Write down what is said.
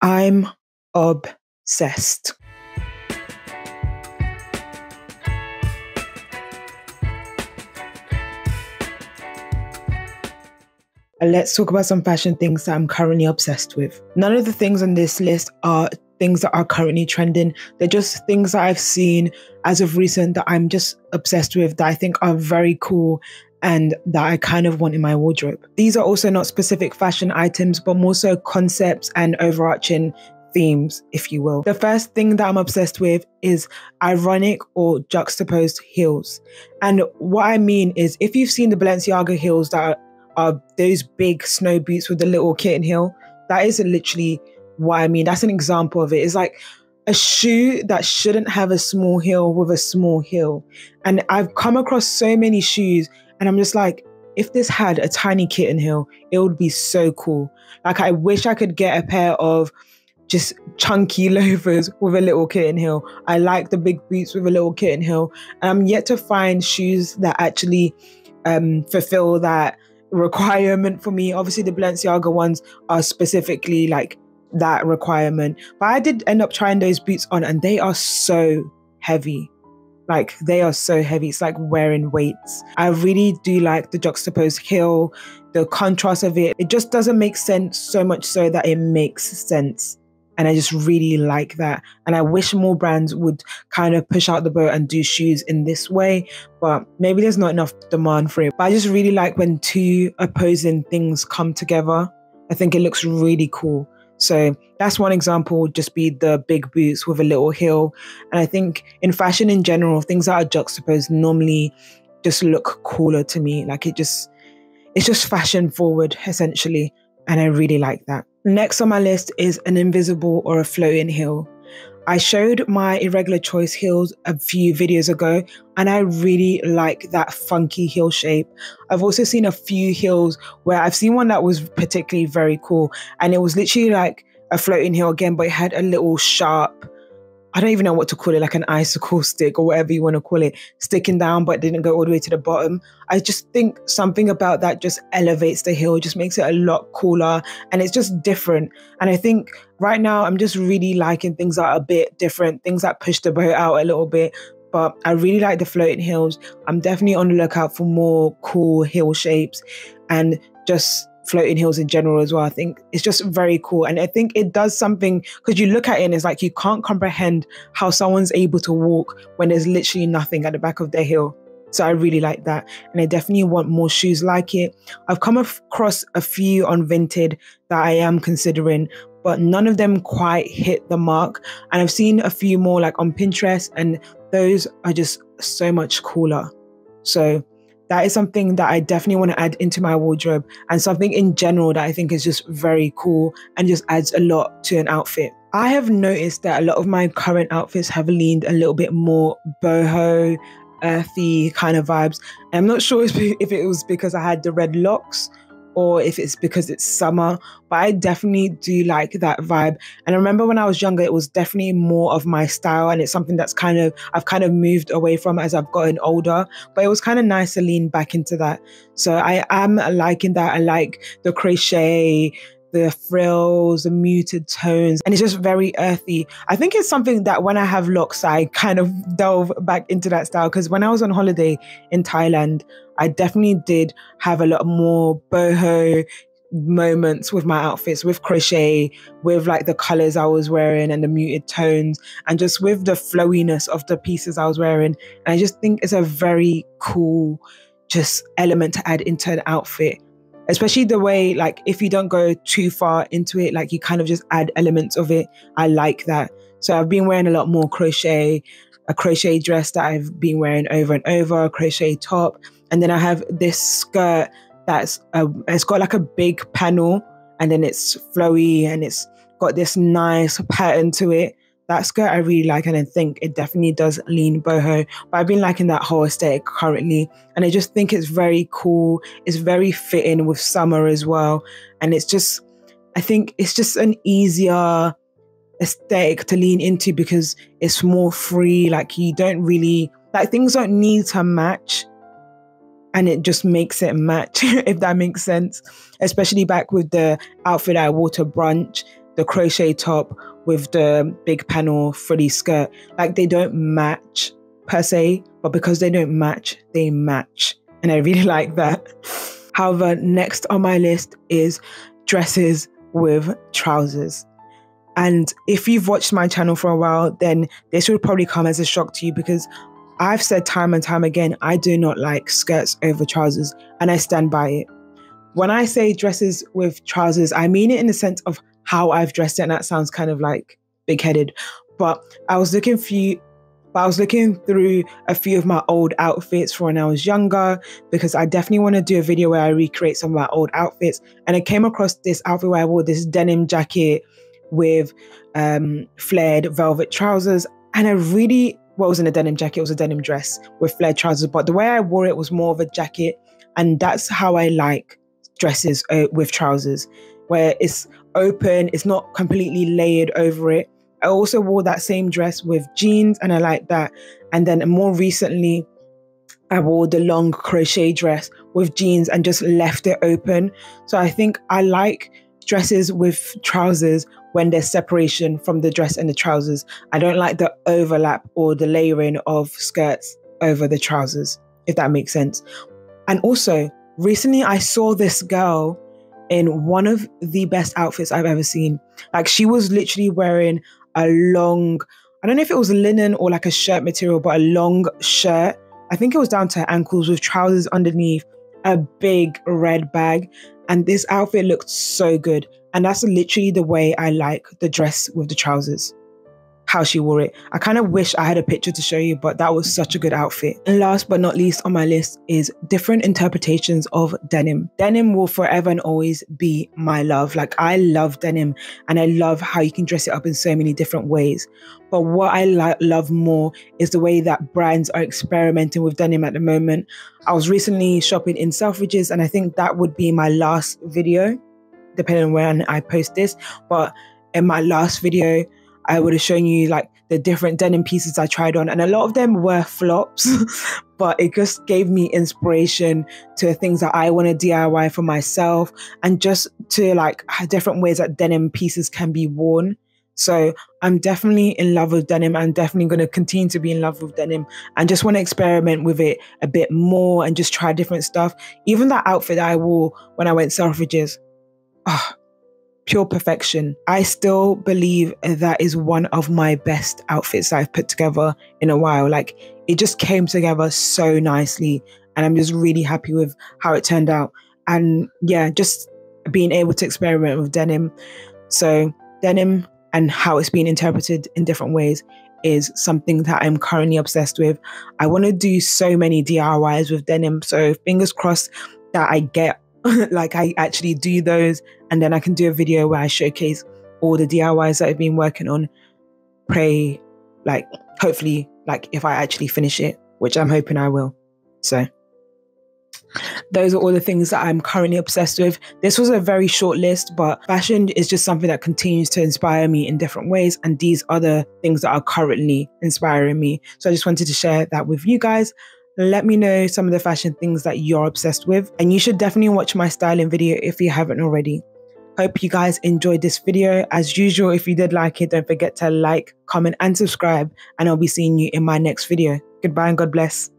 I'm obsessed. Let's talk about some fashion things that I'm currently obsessed with. None of the things on this list are things that are currently trending. They're just things that I've seen as of recent that I'm just obsessed with, that I think are very cool and that I kind of want in my wardrobe. These are also not specific fashion items, but more so concepts and overarching themes, if you will. The first thing that I'm obsessed with is ironic or juxtaposed heels. And what I mean is, if you've seen the Balenciaga heels that are those big snow boots with the little kitten heel, that is literally what I mean. That's an example of it. It's like a shoe that shouldn't have a small heel with a small heel. And I've come across so many shoes and I'm just like, if this had a tiny kitten heel, it would be so cool. Like, I wish I could get a pair of just chunky loafers with a little kitten heel. I like the big boots with a little kitten heel. And I'm yet to find shoes that actually fulfill that requirement for me. Obviously, the Balenciaga ones are specifically like that requirement. But I did end up trying those boots on and they are so heavy. Like, they are so heavy. It's like wearing weights. I really do like the juxtaposed heel, the contrast of it. It just doesn't make sense, so much so that it makes sense. And I just really like that. And I wish more brands would kind of push out the boat and do shoes in this way. But maybe there's not enough demand for it. But I just really like when two opposing things come together. I think it looks really cool. So that's one example, would just be the big boots with a little heel. And I think in fashion in general, things that are juxtaposed normally just look cooler to me. Like, it's just fashion forward, essentially. And I really like that. Next on my list is an invisible or a floating heel. I showed my irregular choice heels a few videos ago, and I really like that funky heel shape. I've also seen a few heels where I've seen one that was particularly very cool, and it was literally like a floating heel again, but it had a little sharp, I don't even know what to call it, like an icicle stick or whatever you want to call it, sticking down but didn't go all the way to the bottom. I just think something about that just elevates the heel, just makes it a lot cooler, and it's just different. And I think right now I'm just really liking things that are a bit different, things that push the boat out a little bit. But I really like the floating heels. I'm definitely on the lookout for more cool heel shapes and just floating heels in general as well. I think it's just very cool. And I think it does something, because you look at it and it's like you can't comprehend how someone's able to walk when there's literally nothing at the back of their heel. So I really like that. And I definitely want more shoes like it. I've come across a few on Vinted that I am considering, but none of them quite hit the mark. And I've seen a few more like on Pinterest, and those are just so much cooler. So that is something that I definitely want to add into my wardrobe, and something in general that I think is just very cool and just adds a lot to an outfit. I have noticed that a lot of my current outfits have leaned a little bit more boho, earthy kind of vibes. And I'm not sure if it was because I had the red locks or if it's because it's summer, but I definitely do like that vibe. And I remember when I was younger, it was definitely more of my style, and it's something that's I've kind of moved away from as I've gotten older, but it was kind of nice to lean back into that. So I am liking that. I like the crochet, the frills, the muted tones, and it's just very earthy. I think it's something that when I have locks, I kind of delve back into that style, because when I was on holiday in Thailand, I definitely did have a lot more boho moments with my outfits, with crochet, with like the colors I was wearing and the muted tones, and just with the flowiness of the pieces I was wearing. And I just think it's a very cool just element to add into an outfit. Especially the way, like, if you don't go too far into it, like you kind of just add elements of it. I like that. So I've been wearing a lot more crochet, a crochet dress that I've been wearing over and over, a crochet top. And then I have this skirt that's, it's got like a big panel, and then it's flowy and it's got this nice pattern to it. That skirt I really like, and I think it definitely does lean boho. But I've been liking that whole aesthetic currently, and I just think it's very cool. It's very fitting with summer as well. And it's just, I think it's just an easier aesthetic to lean into because it's more free. Like, you don't really, like, things don't need to match, and it just makes it match, if that makes sense. Especially back with the outfit I wore to brunch. the crochet top with the big panel frilly skirt. Like, they don't match per se, but because they don't match, they match. And I really like that. However, next on my list is dresses with trousers. And if you've watched my channel for a while, then this will probably come as a shock to you, because I've said time and time again, I do not like skirts over trousers, and I stand by it. When I say dresses with trousers, I mean it in the sense of how I've dressed it, and that sounds kind of like big-headed. But I was looking through a few of my old outfits from when I was younger, because I definitely want to do a video where I recreate some of my old outfits. And I came across this outfit where I wore this denim jacket with flared velvet trousers. And it wasn't a denim jacket, it was a denim dress with flared trousers. But the way I wore it was more of a jacket. And that's how I like dresses with trousers, where it's open, it's not completely layered over it. I also wore that same dress with jeans, and I like that. And then more recently, I wore the long crochet dress with jeans and just left it open. So I think I like dresses with trousers when there's separation from the dress and the trousers. I don't like the overlap or the layering of skirts over the trousers, if that makes sense. And also, recently I saw this girl in one of the best outfits I've ever seen. Like, she was literally wearing a long, I don't know if it was linen or like a shirt material, but a long shirt. I think it was down to her ankles with trousers underneath, a big red bag. And this outfit looked so good. And that's literally the way I like the dress with the trousers, how she wore it. I kind of wish I had a picture to show you, but that was such a good outfit. And last but not least on my list is different interpretations of denim. Denim will forever and always be my love. Like, I love denim, and I love how you can dress it up in so many different ways. But what I love more is the way that brands are experimenting with denim at the moment. I was recently shopping in Selfridges, and I think that would be my last video, depending on when I post this. But in my last video, I would have shown you like the different denim pieces I tried on, and a lot of them were flops, but it just gave me inspiration to things that I want to DIY for myself, and just to like different ways that denim pieces can be worn. So I'm definitely in love with denim. I'm definitely going to continue to be in love with denim, and just want to experiment with it a bit more and just try different stuff. Even that outfit that I wore when I went Selfridges, pure perfection. I still believe that is one of my best outfits that I've put together in a while. Like, it just came together so nicely, and I'm just really happy with how it turned out. And yeah, just being able to experiment with denim. So denim and how it's being interpreted in different ways is something that I'm currently obsessed with. I want to do so many DIYs with denim. So fingers crossed that I get like I actually do those, and then I can do a video where I showcase all the DIYs that I've been working on. Pray, like, hopefully, like, if I actually finish it, which I'm hoping I will. So those are all the things that I'm currently obsessed with. This was a very short list, but fashion is just something that continues to inspire me in different ways. And these are the things that are currently inspiring me. So I just wanted to share that with you guys. Let me know some of the fashion things that you're obsessed with. And you should definitely watch my styling video if you haven't already. Hope you guys enjoyed this video. As usual, if you did like it, don't forget to like, comment, and subscribe. And I'll be seeing you in my next video. Goodbye and God bless.